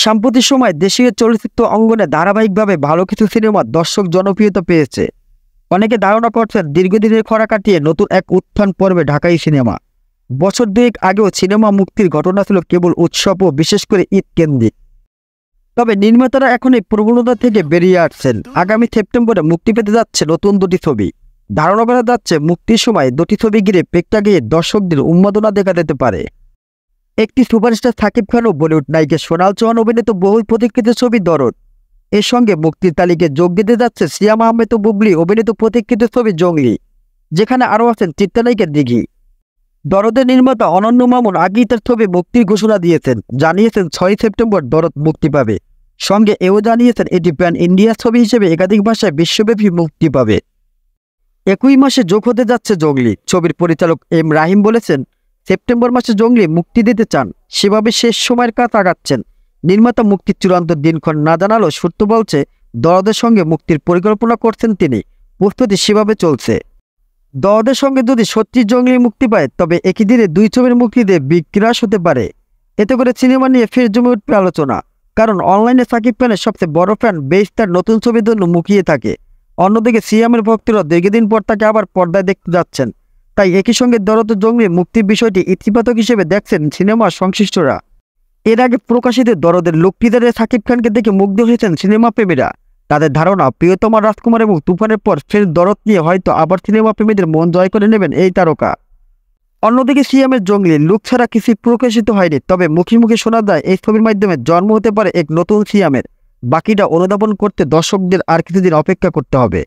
সাম্প্রতিক সময় দেশীয় চলচ্চিত্র অঙ্গনে ধারাবাহিকভাবে ভালো কিছু সিনেমা দর্শক জনপ্রিয়তা পেয়েছে। অনেকে ধারণা করছেন দীর্ঘদিনের খরা কাটিয়ে নতুন এক উত্থান পর্বে ঢাকাই সিনেমা। বছর দুয়েক আগেও সিনেমা মুক্তির ঘটনা ছিল কেবল উৎসব ও বিশেষ করে ঈদ কেন্দ্রিক। তবে নির্মাতারা এখন এই প্রবণতা থেকে বেরিয়ে আসছেন। আগামী সেপ্টেম্বরে মুক্তি পেতে যাচ্ছে নতুন দুটি ছবি। ধারণা করা যাচ্ছে মুক্তির সময় দুটি ছবি ঘিরে প্রেক্ষাগৃহে দর্শকদের উন্মাদনা দেখা যেতে পারে। একটি সুপারস্টার সাকিব খান ও বলিউড নায়িকা সোনাল চৌহান অভিনীত বহুল প্রতীক্ষিত ছবি দরদ। এর সঙ্গে মুক্তির তালিকায় যোগ দিতে যাচ্ছে সিয়াম আহমেদ ও বুবলি অভিনীত প্রতীক্ষিত ছবি জঙ্গলি, যেখানে আরও আছেন চিত্রনায়িকা দিঘি। দরদের নির্মাতা অনন্য মামুন আগেই তার ছবি মুক্তির ঘোষণা দিয়েছেন, জানিয়েছেন 6 সেপ্টেম্বর দরদ মুক্তি পাবে। সঙ্গে এও জানিয়েছেন এটি প্যান ইন্ডিয়া ছবি হিসেবে একাধিক ভাষায় বিশ্বব্যাপী মুক্তি পাবে। একই মাসে যোগ হতে যাচ্ছে জঙ্গলি। ছবির পরিচালক এম রাহিম বলেছেন, সেপ্টেম্বর মাসে জঙ্গলি মুক্তি দিতে চান, সেভাবে শেষ সময়ের কাজ আগাচ্ছেন। নির্মাতা মুক্তির চূড়ান্ত দিনক্ষণ না জানালেও সূত্র বলছে দরদের সঙ্গে মুক্তির পরিকল্পনা করছেন তিনি। প্রস্তুতি সেভাবে চলছে। দরদের সঙ্গে যদি সত্যি জঙ্গলি মুক্তি পায়, তবে একই দিনে দুই ছবির মুক্তিতে বিক্রাশ হতে পারে। এতে করে সিনেমা নিয়ে ফের জমে উঠবে আলোচনা, কারণ অনলাইনে সাকিব খানের সবচেয়ে বড় ফ্যান বেশ তার নতুন ছবির জন্য মুখিয়ে থাকে। অন্যদিকে সিয়ামের ভক্তরা দীর্ঘদিন পর তাকে আবার পর্দায় দেখতে যাচ্ছেন। তাই একই সঙ্গে দরদ জঙ্গলি মুক্তির বিষয়টি ইতিবাচক হিসেবে দেখছেন সিনেমার সংশ্লিষ্টরা। এর আগে প্রকাশিত দরদের লুক টিজারে সাকিব খানকে দেখে মুগ্ধ হয়েছেন সিনেমা প্রেমীরা। তাদের ধারণা, প্রিয়তমা রাজকুমার এবং তুফানের পর ফের দরদ নিয়ে হয়তো আবার সিনেমা প্রেমীদের মন জয় করে নেবেন এই তারকা। অন্যদিকে সিয়ামের জঙ্গলি লুক ছাড়া কিছু প্রকাশিত হয়নি, তবে মুখে মুখে শোনা যায় এই ছবির মাধ্যমে জন্ম হতে পারে এক নতুন সিয়ামের। বাকিটা অনুধাবন করতে দর্শকদের আর কিছুদিন অপেক্ষা করতে হবে।